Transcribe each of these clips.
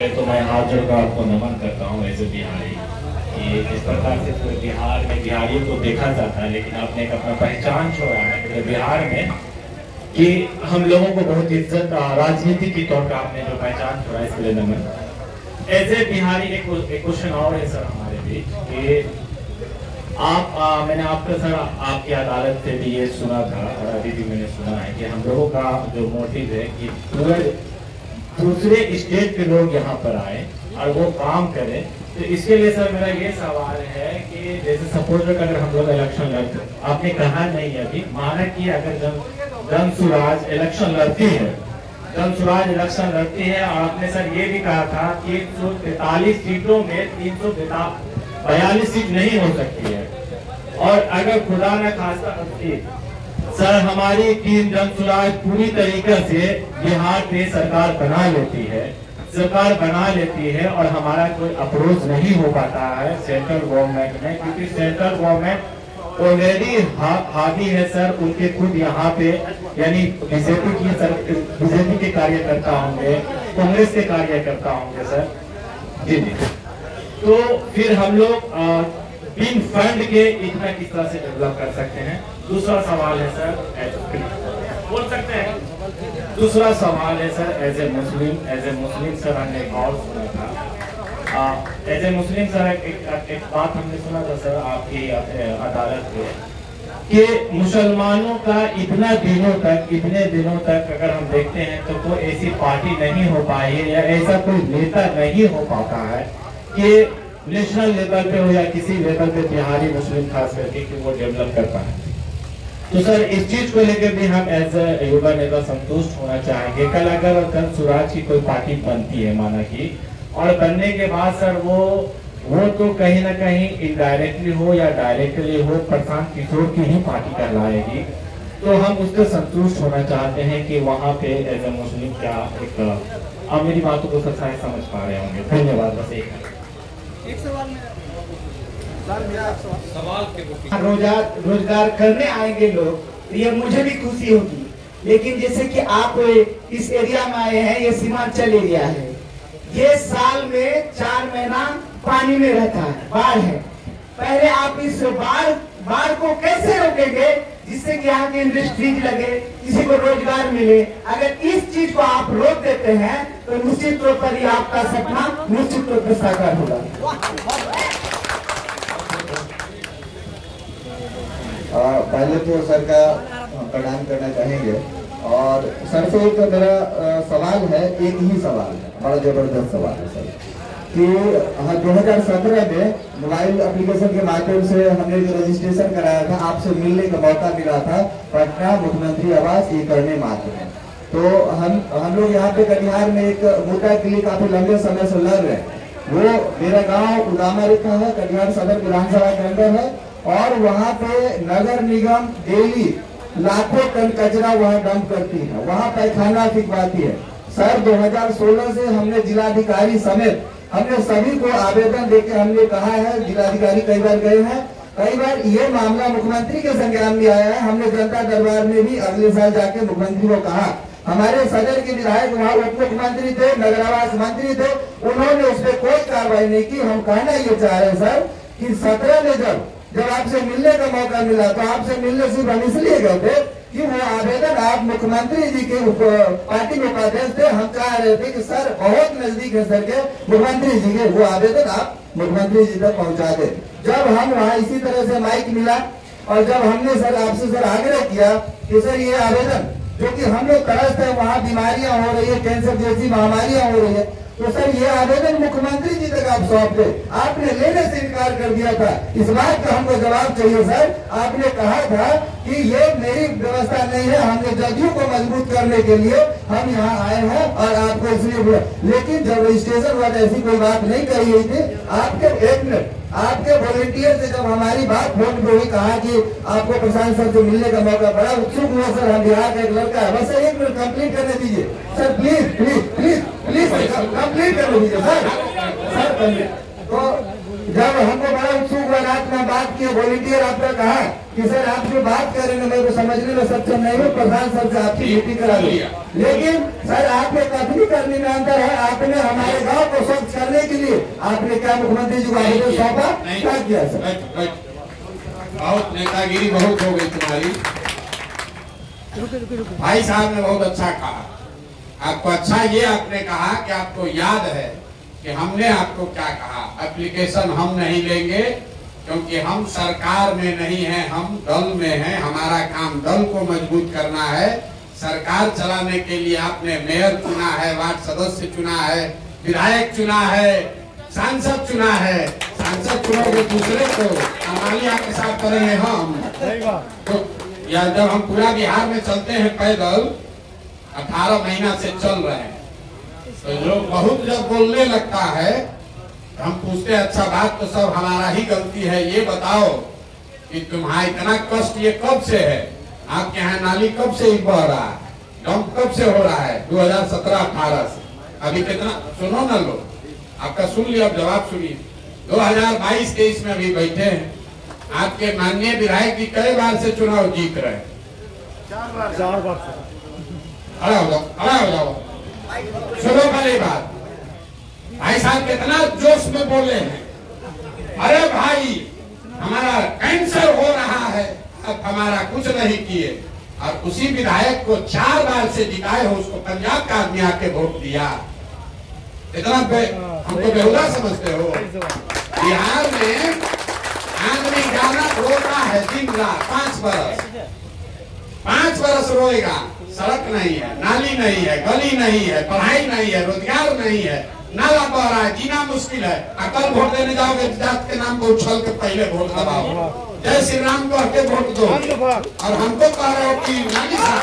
तो मैं हाथ जोड़कर आपको नमन करता हूँ एज ए बिहारी कि इस प्रकार से पूरे बिहार में बिहारियों को देखा जाता है, लेकिन आपने एक अपना पहचान छोड़ा है पूरे बिहार में कि हम लोगों को बहुत इज्जत राजनीति के तौर पर आपने जो पहचान छोड़ा, इसके लिए नमन। एज ए बिहारी एक क्वेश्चन और है सर हमारे बीच कि मैंने आपका सर आपकी अदालत से भी ये सुना था और अभी भी मैंने सुना है कि हम लोगों का जो मोटिव है कि पूरे दूसरे स्टेट के लोग यहाँ पर आए और वो काम करें। तो इसके लिए सर मेरा ये सवाल है कि जैसे सपोज अगर हम लोग इलेक्शन लड़ते, आपने कहा नहीं अभी, माना कि अगर जनसुराज इलेक्शन लड़ती है, जनसुराज इलेक्शन लड़ती है और आपने सर ये भी कहा था कि 143 सीटों में 342 सीट नहीं हो सकती है, और अगर खुदा न खास्ता सर हमारी टीम जनसुराज पूरी तरीके से बिहार में सरकार बना लेती है और हमारा कोई अप्रोच नहीं हो पाता है सेंट्रल गवर्नमेंट में, क्योंकि सेंट्रल गवर्नमेंट ऑलरेडी हावी है सर। उनके खुद यहाँ पे यानी बीजेपी के कार्यकर्ता होंगे, कांग्रेस के कार्यकर्ता होंगे सर जी। तो फिर हम लोग बिन फंड के इतना किस तरह से डेवलप कर सकते हैं? दूसरा सवाल है सर, बोल सकते हैं। दूसरा सवाल है sir, as a Muslim sir हमने एक और सुना था, एज ए मुस्लिम सर एक बात हमने सुना था सर आपकी अदालत में कि मुसलमानों का इतने दिनों तक अगर हम देखते हैं तो कोई ऐसी पार्टी नहीं हो पाई है या ऐसा कोई नेता नहीं हो पाता है कि नेशनल लेवल पे हो या किसी लेवल पे बिहारी मुस्लिम खास करके कि वो डेवलप कर पाए। तो सर इस चीज को लेकर भी हम एज ए युवा नेता संतुष्ट होना चाहेंगे। कल अगर जनसुराज की कोई पार्टी बनती है माना कि, और बनने के बाद सर वो तो कहीं ना कहीं इनडायरेक्टली हो या डायरेक्टली हो प्रशांत किशोर की ही पार्टी कहलाएगी, तो हम उससे संतुष्ट होना चाहते हैं कि वहाँ पे एज ए मुस्लिम क्या एक आप मेरी बातों को सच्चाई समझ पा रहे होंगे। धन्यवाद। बस एक सवाल रोजगार करने आएंगे लोग, तो ये मुझे भी खुशी होगी, लेकिन जैसे कि आप इस एरिया में आए हैं, ये सीमांचल एरिया है, ये साल में 4 महीना पानी में रहता है, बाढ़ है। पहले आप इस बाढ़ को कैसे रोकेंगे जिससे कि यहाँ की इंडस्ट्रीज लगे, किसी को रोजगार मिले? अगर इस चीज को आप रोक देते हैं तो निश्चित तौर पर आपका सपना निश्चित तौर पर साकार होगा। पहले तो सर का प्रणाम करना चाहेंगे, और सर से एक मेरा सवाल है, एक ही सवाल है, बड़ा जबरदस्त सवाल है सर कि 2017 में मोबाइल एप्लीकेशन के माध्यम से हमने जो रजिस्ट्रेशन कराया था, आपसे मिलने का मौका मिला था पटना मुख्यमंत्री आवास ये करने मात्र में। तो हम लोग यहाँ पे कटिहार में एक मुद्दा के लिए काफी लंबे समय से लड़ रहे हैं। वो मेरा गांव उदामा रेखा है, कटिहार सदर विधानसभा के अंदर है, और वहाँ पे नगर निगम डेली लाखों टन कचरा वहाँ डंप करती है, वहाँ पैखाना फिकवाती है। सर 2016 से हमने जिलाधिकारी समेत हमने सभी को आवेदन देके हमने कहा है, जिलाधिकारी कई बार गए हैं, कई बार ये मामला मुख्यमंत्री के संज्ञान में आया है। हमने जनता दरबार में भी अगले साल जाके मुख्यमंत्री को कहा। हमारे सदर के विधायक वहाँ उप मुख्यमंत्री थे, नगर आवास मंत्री थे, उन्होंने उस पर कोई कार्रवाई नहीं की। हम कहना ये चाह रहे हैं सर कि 17 में जब आपसे मिलने का मौका मिला तो आपसे मिलने सिर्फ हम इसलिए गए थे कि वो आवेदन आप मुख्यमंत्री जी के पार्टी में उपाध्यक्ष थे। हम चाह रहे थे कि सर बहुत नजदीक है सर के मुख्यमंत्री जी के, वो आवेदन आप मुख्यमंत्री जी तक पहुंचा दे। जब हम वहाँ इसी तरह से माइक मिला और जब हमने सर आपसे सर आग्रह किया कि सर ये आवेदन जो कि हम लोग त्रस्त है, वहाँ बीमारियां हो रही है, कैंसर जैसी महामारियां हो रही है, तो सर ये आवेदन मुख्यमंत्री जी तक आप सौंप दे। आपने लेने से इनकार कर दिया था। इस बात का हमको जवाब चाहिए सर। आपने कहा था कि ये मेरी व्यवस्था नहीं है, हमने जदयू को मजबूत करने के लिए हम यहाँ आए हैं और आपको इसलिए बोला, लेकिन जब रजिस्ट्रेशन हुआ ऐसी कोई बात नहीं कही गई थी। आपके वॉलंटियर से जब हमारी बात फोन पे हुई, कहा कि आपको प्रशांत सर से मिलने का मौका, बड़ा उत्सुक हुआ सर। हम बिहार का एक लड़का है, बस 1 मिनट कंप्लीट करने दीजिए सर, प्लीज कंप्लीट करने दीजिए सर। तो जब हमको बड़ा उत्सुक हुआ, रात में बात किए, वॉलंटियर आपने कहा कि सर आप जो बात कर रहे हैं मैं तो समझने में सक्षम नहीं हूँ, प्रधान सर से आपकी ड्यूटी करा दी। लेकिन सर आपके कथनी करने में अंतर है। आपने हमारे गांव को स्वच्छ करने के लिए आपने क्या मुख्यमंत्री जी को आवेदन सौंपा, क्या किया सर? बहुत नेतागिरी बहुत हो गई तुम्हारी। भाई साहब ने बहुत अच्छा कहा। आपको अच्छा ये आपने कहा कि आपको याद है कि हमने आपको क्या कहा। एप्लीकेशन हम नहीं लेंगे क्योंकि हम सरकार में नहीं है, हम दल में हैं। हमारा काम दल को मजबूत करना है। सरकार चलाने के लिए आपने मेयर चुना है, वार्ड सदस्य चुना है, विधायक चुना है, सांसद चुना है। सांसद चुनोगे दूसरे को, अमालिया के साथ करेंगे हम। तो या जब हम पूरा बिहार में चलते हैं पैदल, 18 महीना से चल रहे हैं, तो लोग बहुत जब बोलने लगता है तो हम पूछते हैं अच्छा बात तो सब हमारा ही गलती है, ये बताओ कि तुम्हारा इतना कष्ट ये कब से है? आपके यहाँ नाली कब से ही बह रहा है? डंप कब से हो रहा है? 2017-18 से। अभी कितना सुनो ना लोग, आपका सुन लिया, अब जवाब सुनिए। 2022-23 में अभी बैठे हैं। आपके माननीय विधायक जी कई बार से चुनाव जीत रहे हैं। 4 बार से। खड़ा हो जाओ। सुनो पहली बात, भाई साहब कितना जोश में बोले हैं। अरे भाई हमारा कैंसर हो रहा है, अब हमारा कुछ नहीं किए। और उसी विधायक को 4 बार से जिताए हो, उसको पंजाब का आदमी आके वोट दिया। इतना हमको बेहुदा समझते हो? बिहार में आदमी गाना रोता है दिन रात 5 बरस रोएगा। सड़क नहीं है, नाली नहीं है, गली नहीं है, पढ़ाई नहीं है, रोजगार नहीं है, नाला बह रहा है, जीना मुश्किल है। कल वोट देने जाओगे जात के नाम को उछल के पहले वोट दबाओ, जय श्री राम कह के वोट दो, और हमको कह रहे हो कि नाली साफ।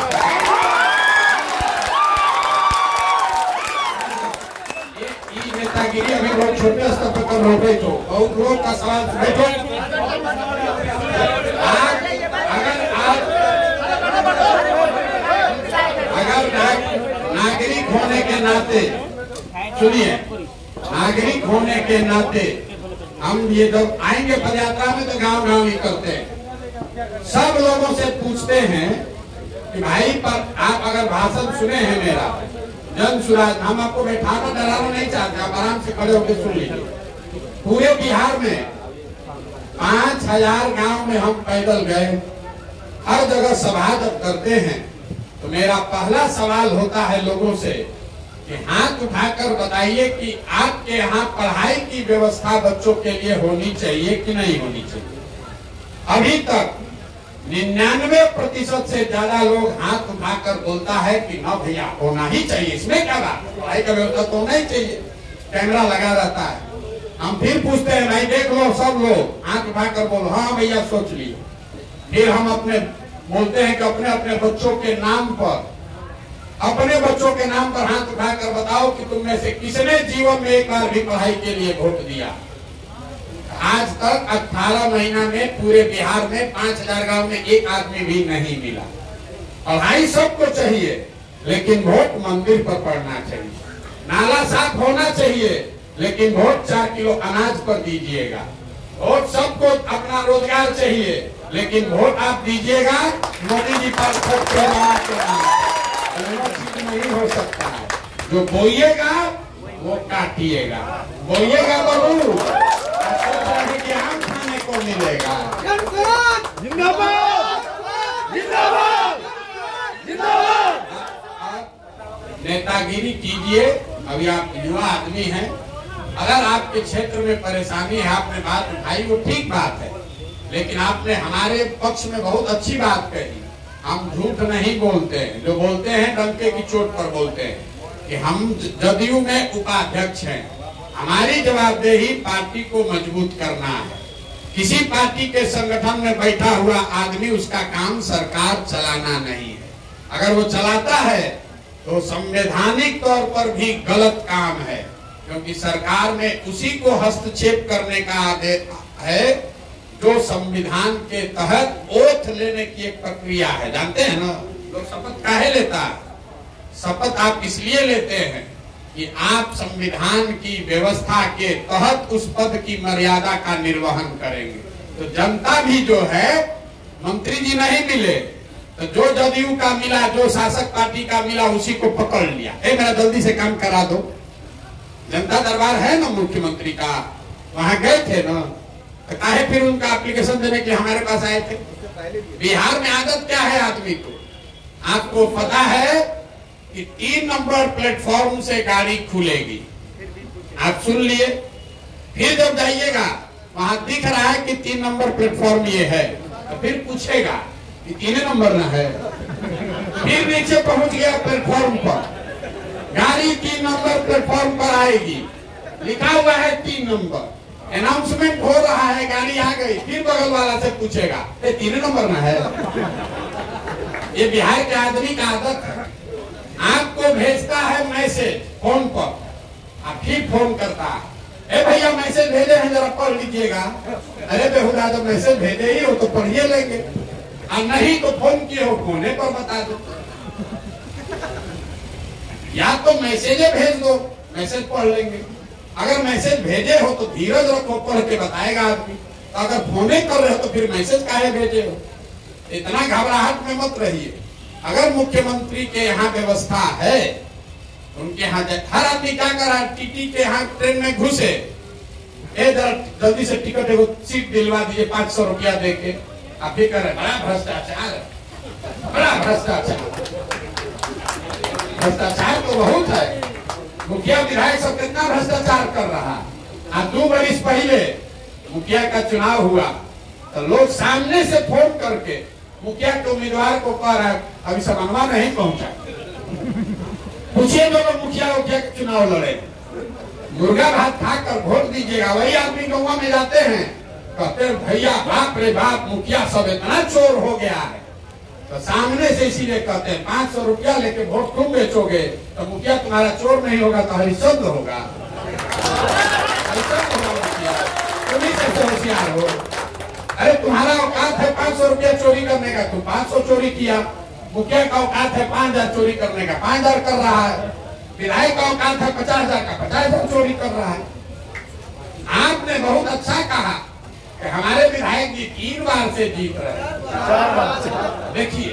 ये नेतागिरी अभी बहुत छोटे स्तर पर कर रहे हो। बहुत लोग का सवाल बैठो। नागरिक होने के नाते, सुनिए, नागरिक होने के नाते हम ये जब आएंगे पदयात्रा में तो गांव ही करते हैं। सब लोगों से पूछते हैं कि भाई पर आप अगर भाषण सुने हैं मेरा जन सुराज, हम आपको बैठाना डराना नहीं चाहते, आप आराम से खड़े होकर सुन लीजिए। पूरे बिहार में 5000 गांव में हम पैदल गए। हर जगह सभा जब करते हैं तो मेरा पहला सवाल होता है लोगों से कि हाथ उठाकर बताइए कि आपके यहाँ पढ़ाई की व्यवस्था बच्चों के लिए होनी चाहिए कि नहीं होनी चाहिए। अभी तक 99% से ज्यादा लोग हाथ उठाकर बोलता है कि ना भैया होना ही चाहिए। इसमें क्या बात, पढ़ाई का व्यवस्था तो होना ही चाहिए। कैमरा लगा रहता है। हम फिर पूछते हैं भाई देख लो, सब लोग हाथ उठाकर बोलो हाँ भैया सोच लिए। फिर हम अपने बोलते हैं कि अपने अपने बच्चों के नाम पर हाथ उठाकर बताओ कि तुम में से किसने जीवन में एक बार भी पढ़ाई के लिए वोट दिया। आज तक 18 महीना में पूरे बिहार में 5000 गांव में एक आदमी भी नहीं मिला। पढ़ाई सबको चाहिए लेकिन वोट मंदिर पर पड़ना चाहिए। नाला साफ होना चाहिए लेकिन वोट 4 किलो अनाज पर दीजिएगा। वोट सबको अपना रोजगार चाहिए लेकिन वोट आप दीजिएगा मोदी जी पर। नहीं हो सकता है। जो बोइएगा वो काटिएगा। बोइएगा बबू, आम खाने को मिलेगा। जिंदाबाद जिंदाबाद जिंदाबाद। नेतागिरी कीजिए। अभी आप युवा आदमी हैं, अगर आपके क्षेत्र में परेशानी है, आपने बात उठाई वो ठीक बात है, लेकिन आपने हमारे पक्ष में बहुत अच्छी बात कही। हम झूठ नहीं बोलते हैं। जो बोलते हैं डंके की चोट पर बोलते हैं कि हम जदयू में उपाध्यक्ष हैं। हमारी जवाबदेही पार्टी को मजबूत करना है। किसी पार्टी के संगठन में बैठा हुआ आदमी उसका काम सरकार चलाना नहीं है। अगर वो चलाता है तो संवैधानिक तौर पर भी गलत काम है, क्योंकि सरकार में उसी को हस्तक्षेप करने का आदेश है जो संविधान के तहत ओथ लेने की एक प्रक्रिया है। जानते हैं ना लोग शपथ काहे लेता है? शपथ आप इसलिए लेते हैं कि आप संविधान की व्यवस्था के तहत उस पद की मर्यादा का निर्वहन करेंगे। तो जनता भी जो है, मंत्री जी नहीं मिले तो जो जदयू का मिला, जो शासक पार्टी का मिला, उसी को पकड़ लिया। मेरा जल्दी से काम करा दो। जनता दरबार है ना मुख्यमंत्री का, वहां गए थे ना, तो काहे फिर उनका एप्लीकेशन देने के लिए हमारे पास आए थे? बिहार में आदत क्या है आदमी को, आपको पता है कि 3 नंबर प्लेटफॉर्म से गाड़ी खुलेगी, आप सुन लिए। फिर जब जाइएगा वहां दिख रहा है कि 3 नंबर प्लेटफॉर्म ये है, तो फिर पूछेगा कि 3 नंबर ना है। फिर नीचे पहुंच गया प्लेटफॉर्म पर, गाड़ी 3 नंबर प्लेटफॉर्म पर आएगी, लिखा हुआ है 3 नंबर, अनाउंसमेंट हो रहा है, गाड़ी आ गई, फिर बगल वाला से पूछेगा ये 3 नंबर ना है। ये बिहार के आदमी का आदत है। आपको भेजता है मैसेज फोन पर, आप फिर फोन करता है, ए भैया मैसेज भेजे हैं जरा पढ़ लीजिएगा। अरे बेहुदा जब मैसेज भेजे ही हो तो पढ़िए लेंगे, और नहीं तो फोन किए हो, फोने पर बता दो। या तो मैसेजे भेज दो, मैसेज पढ़ लेंगे। अगर मैसेज भेजे हो तो धीरज रखो, पढ़ के बताएगा आदमी। तो अगर फोने कर रहे हो तो फिर मैसेज काहे भेजे हो? इतना घबराहट में मत रहिए। अगर मुख्यमंत्री के यहाँ व्यवस्था है, उनके यहाँ हर आदमी क्या करा, टीटी के यहाँ ट्रेन में घुसे, जरा जल्दी से टिकट एगो सीट दिलवा दीजिए 500 रुपया दे के। आप भी कर रहे, बड़ा भ्रष्टाचार, बड़ा भ्रष्टाचार। भ्रष्टाचार तो बहुत है, मुखिया विधायक सब कितना भ्रष्टाचार कर रहा। आज 2 वर्ष पहले मुखिया का चुनाव हुआ तो लोग सामने से फोन करके मुखिया के उम्मीदवार को कह रहा है अभी समन्वय नहीं पहुंचा, पूछिए जो लोग मुखिया के चुनाव लड़े, मुर्गा भात खाकर वोट दीजिएगा। वही आदमी गाँव में जाते हैं, कहते भैया बाप रे बाप, मुखिया सब इतना चोर हो गया है। तो सामने से इसीलिए कहते हैं 500 रुपया लेके वोट तुम बेचोगे तो मुखिया तुम्हारा चोर नहीं होगा तो हरिश्चंद होगा। तुम ही सबसे होशियार हो। अरे तुम्हारा औकात है 500 रुपया चोरी करने का, तुम 500 चोरी किया। मुखिया का औकात है 5000 चोरी करने का, 5000 कर रहा है। विधायक का औकात है 50,000 का, 50,000 चोरी कर रहा है। आपने बहुत अच्छा कहा कि हमारे विधायक जी 3 बार से जीत रहे हैं। देखिए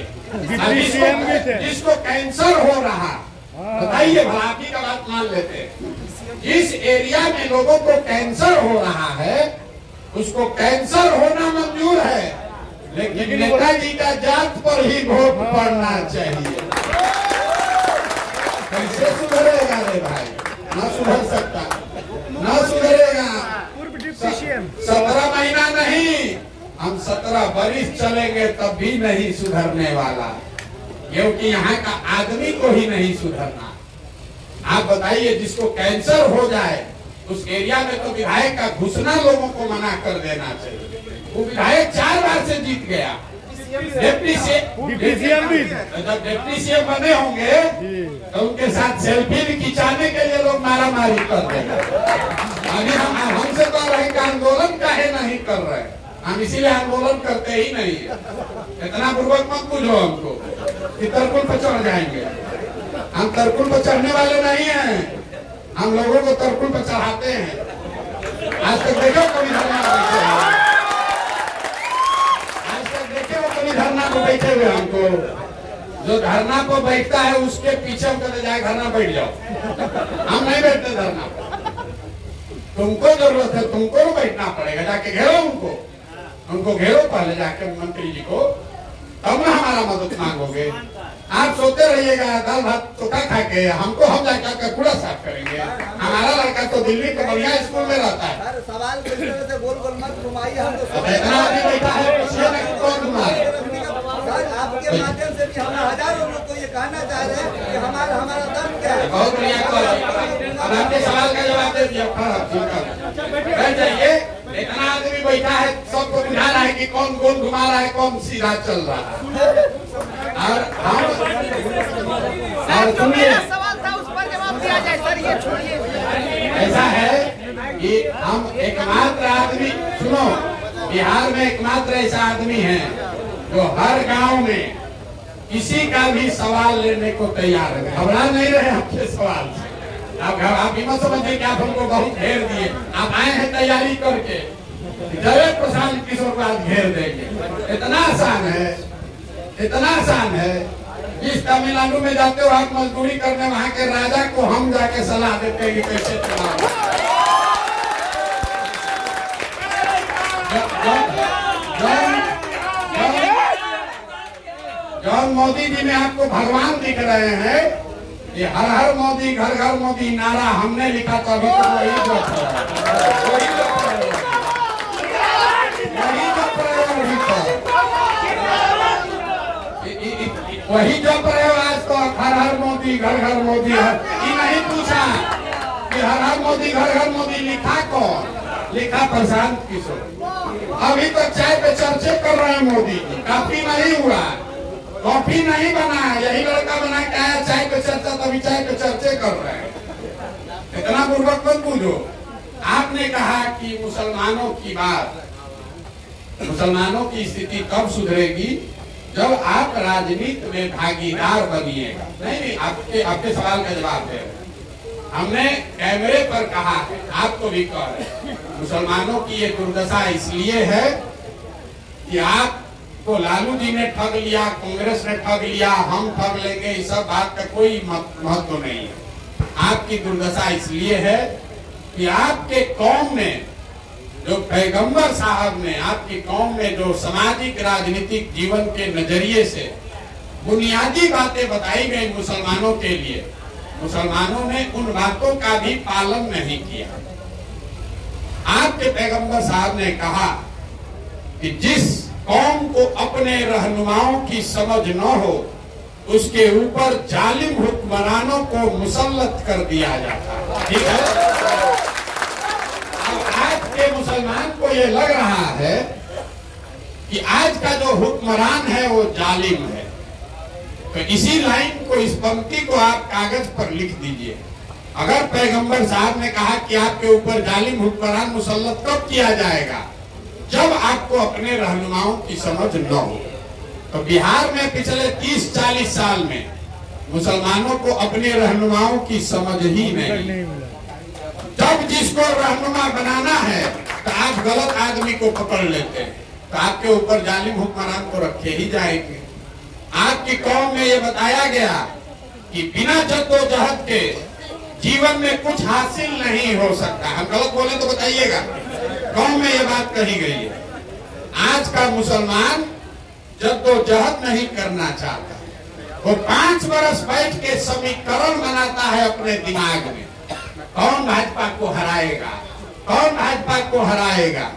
जिसको कैंसर हो रहा, बताइए भला, आप ही का बात मान लेते हैं। जिस एरिया में लोगों को कैंसर हो रहा है उसको कैंसर होना मंजूर है, लेकिन नेताजी का जात पर ही वोट पड़ना चाहिए। कैसे सुधरेगा रे भाई? न सुधर सकता, न सुधरेगा। 17 महीना नहीं, हम 17 वर्ष चलेंगे तब भी नहीं सुधरने वाला, क्योंकि यहाँ का आदमी को ही नहीं सुधरना। आप बताइए, जिसको कैंसर हो जाए उस एरिया में तो विधायक का घुसना लोगों को मना कर देना चाहिए। वो विधायक 4 बार से जीत गया। डिप्टी सीएम बने होंगे तो उनके साथ सेल्फी भी खिंचाने के लिए लोग मारा मारी कर देंगे। अभी हमसे कह रहे हैं कि आंदोलन काहे नहीं कर रहे, हम इसीलिए आंदोलन करते ही नहीं है। इतना बुर्बक मत पूछो हमको कि तरकुल पर चढ़ जाएंगे। हम तरकुल पर चढ़ने वाले नहीं हैं, हम लोगों को तरकुल पर चढ़ाते हैं। आज तक देखो कभी धरना बैठे, आज तक देखे हो कभी धरना को बैठे हुए? हमको जो धरना को बैठता है उसके पीछे हम कहते जाए धरना बैठ जाओ, हम नहीं बैठते धरना पर। तुमको जरूरत है, तुमको बैठना पड़ेगा, जाके घेरो उनको घेरो पहले जाके मंत्री जी को, तब ना हमारा मदद मांगोगे। आप सोते रहिएगा दाल भात चोखा खा के, हमको हम जाकर कूड़ा साफ करेंगे। हमारा लड़का तो दिल्ली के बढ़िया स्कूल में रहता है। सवाल से गोल गोल मत घुमाइए, हम इतना आदमी बैठा है, पूछिए ना कि कौन घुमाए। आपके माध्यम से भी हम हजारों लोग को ये कहना चाह रहे हैं कि हमारा दम क्या है। बहुत बढ़िया, अब आपके सवाल का जवाब दे दिया। बैठ जाइए। इतना आदमी बैठा है, सबको बुझा रहा है कि कौन गोल घुमा रहा है, कौन सीधा चल रहा है। और हम सुनिए, सवाल था उस पर जवाब दिया जाए सर, ये छोड़िए। ऐसा है कि हम एकमात्र आदमी, सुनो, बिहार में एकमात्र ऐसा आदमी है जो हर गांव में किसी का भी सवाल लेने को तैयार है। घबरा नहीं रहे आपके सवाल से, आप ही मत समझिए कि आप हमको बहुत घेर दिए। आप आए हैं तैयारी करके, जरूर प्रशांत किशोर को आज घेर देंगे। इतना आसान है, इतना आसान है। जिस तमिलनाडु में जाते हो आप मजदूरी करने, वहां के राजा को हम जाके सलाह देते हैं कि कैसे चलाओ। जॉन मोदी जी में आपको भगवान दिख रहे हैं। ये हर हर मोदी, घर घर मोदी नारा हमने लिखा, तो अभी तक वही जप रहा है, वही जप रहा है, वही जप रहे हो आज तो। हर हर मोदी, घर घर मोदी है। ये नहीं पूछा कि हर हर मोदी, घर घर मोदी लिखा कौन? लिखा प्रशांत किशोर। अभी तक चाय पे चर्चे कर रहे हैं मोदी जी। काफी नहीं हुआ, कॉफी नहीं बना, यही लड़का बना के आया चाय पे चर्चा, तभी चाय पे चर्चे कर रहे हैं। इतना बुर्बक मत पूछो। आपने कहा कि मुसलमानों की बात, मुसलमानों की स्थिति कब सुधरेगी? जब आप राजनीति में भागीदार बनिएगा। नहीं, आपके सवाल का जवाब है। हमने कैमरे पर कहा है, आपको भी कह रहे हैं, मुसलमानों की ये दुर्दशा इसलिए है कि आपको लालू जी ने ठग लिया, कांग्रेस ने ठग लिया, हम ठग लेंगे, इस सब बात का कोई महत्व नहीं है। आपकी दुर्दशा इसलिए है कि आपके कौम में जो पैगंबर साहब ने, आपकी कौम में जो सामाजिक राजनीतिक जीवन के नजरिए से बुनियादी बातें बताई गई मुसलमानों के लिए, मुसलमानों ने उन बातों का भी पालन नहीं किया। आपके पैगंबर साहब ने कहा कि जिस कौम को अपने रहनुमाओं की समझ न हो, उसके ऊपर जालिम हुक्मरानों को मुसल्लत कर दिया जाता। ठीक है, आज के मुसलमान को ये लग रहा है कि आज का जो हुक्मरान है वो जालिम है। तो इसी लाइन को, इस पंक्ति को आप कागज पर लिख दीजिए। अगर पैगंबर साहब ने कहा कि आपके ऊपर जालिम हुक्मरान मुसल्लत कब किया जाएगा? जब आपको अपने रहनुमाओं की समझ न हो। तो बिहार में पिछले 30-40 साल में मुसलमानों को अपने रहनुमाओं की समझ ही नहीं। जब जिसको रहनुमा बनाना है तो आप गलत आदमी को पकड़ लेते हैं, तो आपके ऊपर जालिम हुक्मरान को रखे ही जाएंगे। आपकी कौम में ये बताया गया कि बिना जद्दोजहद के जीवन में कुछ हासिल नहीं हो सकता। हम गलत बोले तो बताइएगा, कौम में ये बात कही गई है। आज का मुसलमान जद्दोजहद नहीं करना चाहता, वो 5 बरस बैठ के समीकरण बनाता है अपने दिमाग में, कौन भाजपा को हराएगा, कौन भाजपा को हराएगा,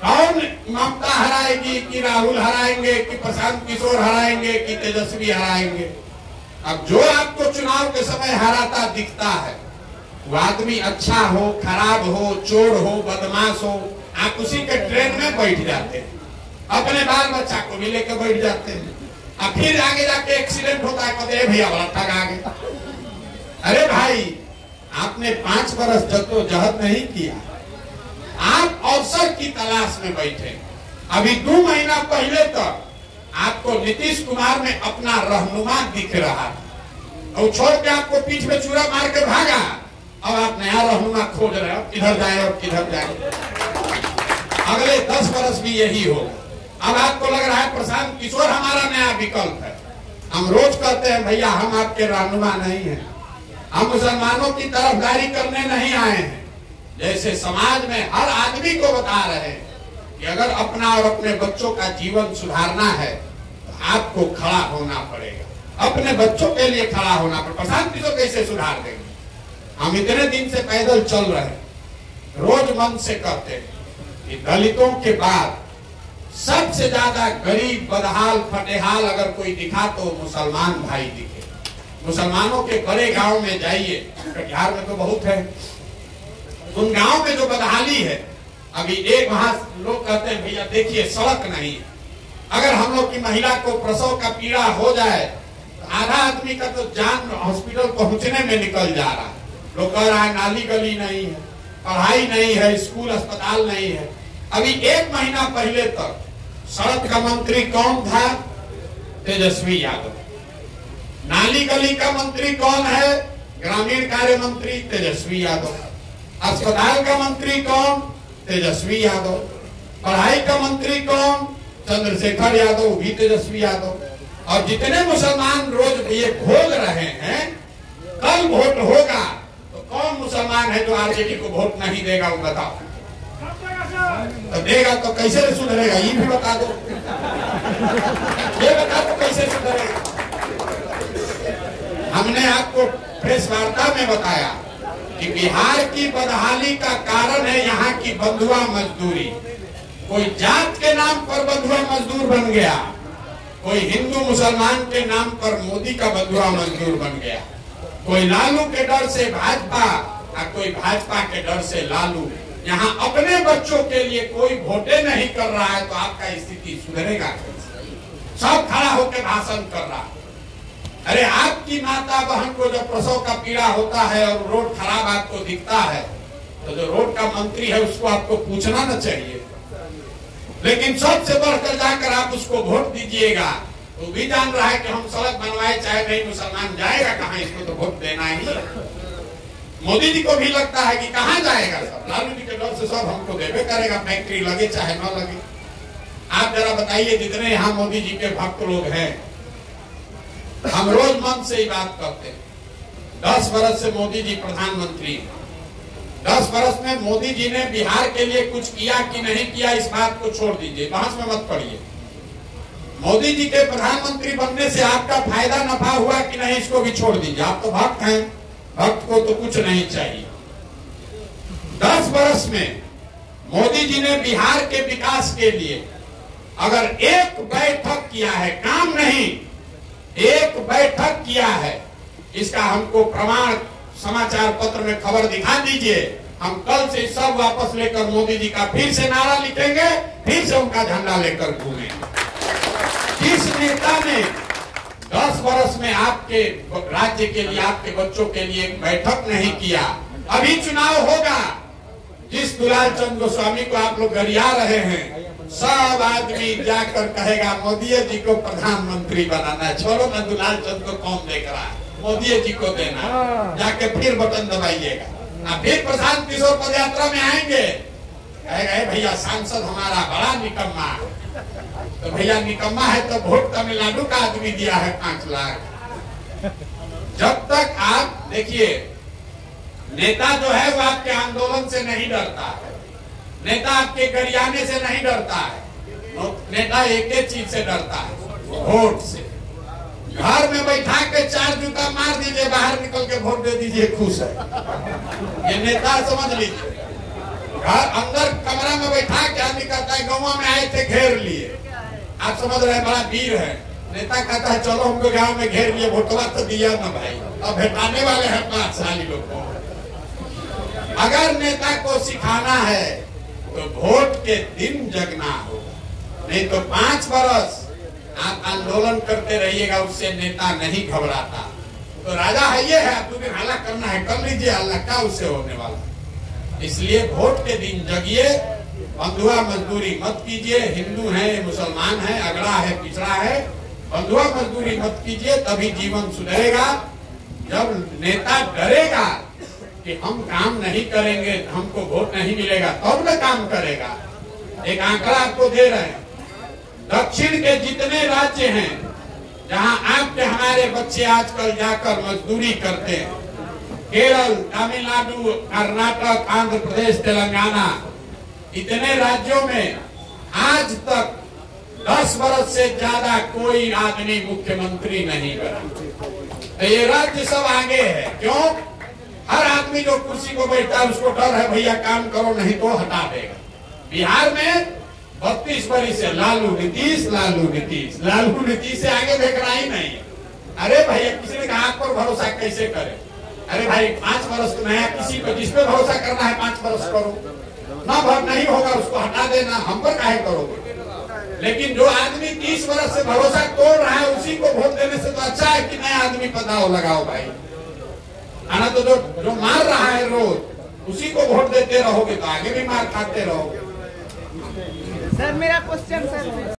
कौन ममता हराएगी, कि राहुल हराएंगे, कि प्रशांत किशोर हराएंगे, कि तेजस्वी हराएंगे। अब जो आपको चुनाव के समय हराता दिखता है, वो आदमी अच्छा हो, खराब हो, चोर हो, बदमाश हो, आप उसी के ट्रेन में बैठ जाते हैं, अपने बाल बच्चा को भी लेकर बैठ जाते हैं। अब फिर आगे जाके एक्सीडेंट होता है, कहते भैया बड़ा ठग आ गया। अरे भाई, आपने 5 बरस जद्दोजहद नहीं किया, आप अवसर की तलाश में बैठे। अभी 2 महीना पहले तक आपको नीतीश कुमार में अपना रहनुमा दिख रहा था, और छोड़ के आपको पीठ में चूड़ा मार के भागा। अब आप नया रहनुमा खोज रहे हो, किधर जाए और किधर जाए। अगले 10 बरस भी यही होगा। अब आपको लग रहा है प्रशांत किशोर हमारा नया विकल्प है। हम रोज कहते हैं भैया हम आपके रहनुमा नहीं हैं, हम मुसलमानों की तरफदारी करने नहीं आए हैं। जैसे समाज में हर आदमी को बता रहे हैं कि अगर अपना और अपने बच्चों का जीवन सुधारना है तो आपको खड़ा होना पड़ेगा, अपने बच्चों के लिए खड़ा होना पड़ेगा। प्रशांत किशोर कैसे सुधार देंगे? हम इतने दिन से पैदल चल रहे हैं, रोज मन से कहते हैं कि दलितों के बाद सबसे ज्यादा गरीब, बदहाल, फटेहाल अगर कोई दिखा तो मुसलमान भाई दिखे। मुसलमानों के बड़े गांव में जाइए, बिहार में तो बहुत है, उन गांव में जो बदहाली है, अभी एक वहां लोग कहते हैं भैया देखिए सड़क नहीं है। अगर हम लोग की महिला को प्रसव का पीड़ा हो जाए तो आधा आदमी का तो जान हॉस्पिटल पहुंचने में निकल जा रहा है। लोग कह रहा है नाली गली नहीं है, पढ़ाई नहीं है, स्कूल अस्पताल नहीं है। अभी 1 महीना पहले तक सड़क का मंत्री कौन था? तेजस्वी यादव। नाली गली का मंत्री कौन है? ग्रामीण कार्य मंत्री तेजस्वी यादव, अस्पताल का मंत्री कौन? तेजस्वी यादव, पढ़ाई का मंत्री कौन? चंद्रशेखर यादव, भी तेजस्वी यादव। और जितने मुसलमान रोज ये खोल रहे हैं, कल वोट होगा तो कौन मुसलमान है जो आरजेडी को वोट नहीं देगा, वो बताओ। तो देगा तो कैसे सुधरेगा, ये भी बता दो। ये बता दो कैसे सुधरेगा। हमने आपको प्रेस वार्ता में बताया कि बिहार की बदहाली का कारण है यहाँ की बंधुआ मजदूरी। कोई जात के नाम पर बंधुआ मजदूर बन गया, कोई हिंदू मुसलमान के नाम पर मोदी का बंधुआ मजदूर बन गया, कोई लालू के डर से भाजपा और कोई भाजपा के डर से लालू। यहाँ अपने बच्चों के लिए कोई वोटे नहीं कर रहा है, तो आपका स्थिति सुधरेगा कैसे? सब खड़ा होकर भाषण कर रहा है। अरे आपकी माता बहन को जब प्रसव का पीड़ा होता है और रोड खराब आपको दिखता है, तो जो रोड का मंत्री है उसको आपको पूछना न चाहिए। लेकिन सबसे बढ़कर जाकर आप उसको वोट दीजिएगा, वो भी जान रहा है कि हम सड़क बनवाए चाहे नहीं, मुसलमान जाएगा कहाँ, इसको तो वोट देना ही। मोदी जी को भी लगता है कि कहाँ जाएगा सब, लालू जी के डर से सब हमको देवे करेगा, फैक्ट्री लगे चाहे न लगे। आप जरा बताइए, जितने यहाँ मोदी जी के भक्त लोग हैं, हम रोज मन से ही बात करते हैं। 10 वर्ष से मोदी जी प्रधानमंत्री हैं। 10 वर्ष में मोदी जी ने बिहार के लिए कुछ किया कि नहीं किया, इस बात को छोड़ दीजिए, बहस में मत पड़िए। मोदी जी के प्रधानमंत्री बनने से आपका फायदा नफा हुआ कि नहीं, इसको भी छोड़ दीजिए। आप तो भक्त हैं, भक्त को तो कुछ नहीं चाहिए। 10 वर्ष में मोदी जी ने बिहार के विकास के लिए अगर एक बैठक किया है, काम नहीं, एक बैठक किया है, इसका हमको प्रमाण समाचार पत्र में खबर दिखा दीजिए। हम कल से सब वापस लेकर मोदी जी का फिर से नारा लिखेंगे, फिर से उनका झंडा लेकर घूमेंगे। जिस नेता ने 10 वर्ष में आपके राज्य के लिए, आपके बच्चों के लिए एक बैठक नहीं किया, अभी चुनाव होगा, जिस दुलाल चंद गोस्वामी को आप लोग गरिया रहे हैं, सब आदमी जाकर कहेगा मोदी जी को प्रधानमंत्री बनाना है। छोड़ो ना, दुलाल चंद को कौन देख रहा है, मोदी जी को देना, जाके फिर बटन दबाइएगा। फिर प्रशांत किशोर पद यात्रा में आएंगे, कहेगा भैया सांसद हमारा बड़ा निकम्मा, तो भैया निकम्मा है तो वोट तमिलनाडु का आदमी दिया है 5 लाख। जब तक आप देखिए, नेता जो है वो आपके आंदोलन से नहीं डरता है, नेता आपके गरियाने से नहीं डरता है, नेता एक ही चीज से डरता है, वोट से। घर में बैठा के 4 जूता मार दीजिए, बाहर निकल के वोट दे दीजिए, खुश है। ये नेता समझ लीजिए। घर अंदर कमरा में बैठा के आदमी कहता है गाँव में आए थे घेर लिए, आप समझ रहे हैं बड़ा वीर है। नेता कहता है चलो हमको गांव में घेर लिए, वोटवा तो दिया ना भाई, अब भेटाने वाले हैं 5 साल लोग को। अगर नेता को सिखाना है तो वोट के दिन जगना होगा, नहीं तो 5 वर्ष आप आंदोलन करते रहिएगा, उससे नेता नहीं घबराता। तो राजा है ये है, आप 2 दिन हल्ला करना है कर लीजिए, अल्लाह क्या उससे होने वाला। इसलिए वोट के दिन जगिए, बंधुआ मजदूरी मत कीजिए। हिंदू है, मुसलमान है, अगड़ा है, पिछड़ा है, बंधुआ मजदूरी मत कीजिए, तभी जीवन सुधरेगा। जब नेता डरेगा कि हम काम नहीं करेंगे, हमको वोट नहीं मिलेगा, तब न काम करेगा। एक आंकड़ा आपको दे रहे हैं, दक्षिण के जितने राज्य हैं जहां आपके हमारे बच्चे आजकल जाकर मजदूरी करते हैं, केरल, तमिलनाडु, कर्नाटक, आंध्र प्रदेश, तेलंगाना, इतने राज्यों में आज तक 10 वर्ष से ज्यादा कोई आदमी मुख्यमंत्री नहीं बना। तो ये राज्य सब आगे है। क्यों? हर आदमी जो कुर्सी को बैठता है उसको डर है भैया काम करो नहीं तो हटा देगा। बिहार में 32 वर्ष से लालू नीतीश, लालू नीतीश, लालू नीतीश से आगे देख रहा ही नहीं। अरे भैया किसी ने कहा आप पर भरोसा कैसे करे? अरे भाई 5 वर्ष तो नया किसी को जिस पे भरोसा करना है 5 वर्ष करो, ना भर नहीं होगा उसको हटा देना, हम पर काहे करोगे? लेकिन जो आदमी 30 वर्ष से भरोसा तोड़ रहा है उसी को वोट देने से तो अच्छा है कि नया आदमी पदाव लगाओ भाई। आना तो जो मार रहा है रोज उसी को वोट देते रहोगे तो आगे भी मार खाते रहोगे। सर मेरा क्वेश्चन सर